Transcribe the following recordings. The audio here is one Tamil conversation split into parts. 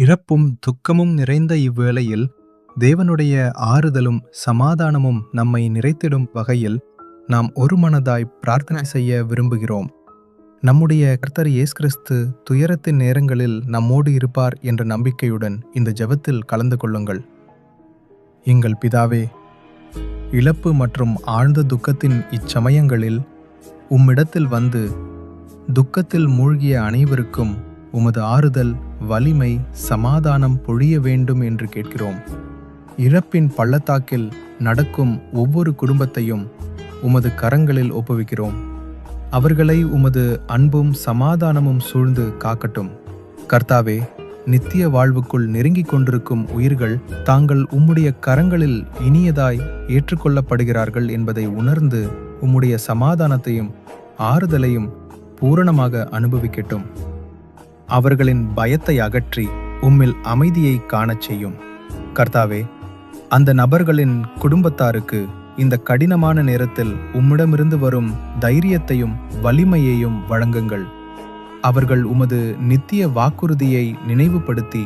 இறப்பும் துக்கமும் நிறைந்த இவ்வேளையில் தேவனுடைய ஆறுதலும் சமாதானமும் நம்மை நிறைத்திடும் வகையில் நாம் ஒருமனதாய் பிரார்த்தனை செய்ய விரும்புகிறோம். நம்முடைய கர்த்தர் இயேசு கிறிஸ்து துயரத்தின் நேரங்களில் நம்மோடு இருப்பார் என்ற நம்பிக்கையுடன் இந்த ஜெபத்தில் கலந்து கொள்ளுங்கள். எங்கள் பிதாவே, இழப்பு மற்றும் ஆழ்ந்த துக்கத்தின் இச்சமயங்களில் உம்மிடத்தில் வந்து துக்கத்தில் மூழ்கிய அனைவருக்கும் உமது ஆறுதல், வலிமை, சமாதானம் பொழிய வேண்டும் என்று கேட்கிறோம். இழப்பின் பள்ளத்தாக்கில் நடக்கும் ஒவ்வொரு குடும்பத்தையும் உமது கரங்களில் ஒப்புவிக்கிறோம். அவர்களை உமது அன்பும் சமாதானமும் சூழ்ந்து காக்கட்டும். கர்த்தாவே, நித்திய வாழ்வுக்குள் நெருங்கிக் கொண்டிருக்கும் உயிர்கள் தாங்கள் உம்முடைய கரங்களில் இனியதாய் ஏற்றுக்கொள்ளப்படுகிறார்கள் என்பதை உணர்ந்து உம்முடைய சமாதானத்தையும் ஆறுதலையும் பூரணமாக அனுபவிக்கட்டும். அவர்களின் பயத்தை அகற்றி உம்மில் அமைதியை காணச் செய்யும். கர்த்தாவே, அந்த நபர்களின் குடும்பத்தாருக்கு இந்த கடினமான நேரத்தில் உம்மிடமிருந்து வரும் தைரியத்தையும் வலிமையையும் வழங்குங்கள். அவர்கள் உமது நித்திய வாக்குறுதியை நினைவுபடுத்தி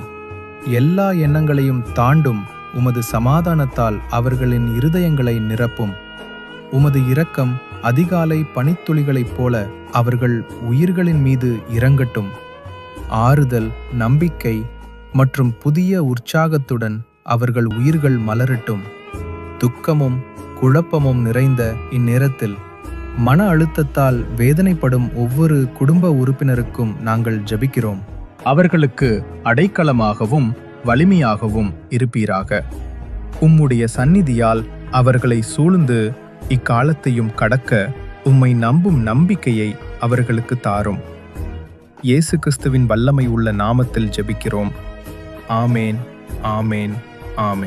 எல்லா எண்ணங்களையும் தாண்டும் உமது சமாதானத்தால் அவர்களின் இருதயங்களை நிரப்பும். உமது இரக்கம் அதிகாலை பனித்துளிகளைப் போல அவர்கள் உயிர்களின் மீது இறங்கட்டும். ஆறுதல், நம்பிக்கை மற்றும் புதிய உற்சாகத்துடன் அவர்கள் உயிர்கள் மலரட்டும். துக்கமும் குழப்பமும் நிறைந்த இந்நேரத்தில் மன அழுத்தத்தால் வேதனைப்படும் ஒவ்வொரு குடும்ப உறுப்பினருக்கும் நாங்கள் ஜெபிக்கிறோம். அவர்களுக்கு அடைக்கலமாகவும் வலிமையாகவும் இருப்பீராக. உம்முடைய சந்நிதியால் அவர்களை சூழ்ந்து இக்காலத்தையும் கடக்க உம்மை நம்பும் நம்பிக்கையை அவர்களுக்கு தாரும். இயேசு கிறிஸ்துவின் வல்லமை உள்ள நாமத்தில் ஜெபிக்கிறோம். ஆமேன், ஆமேன், ஆமேன்.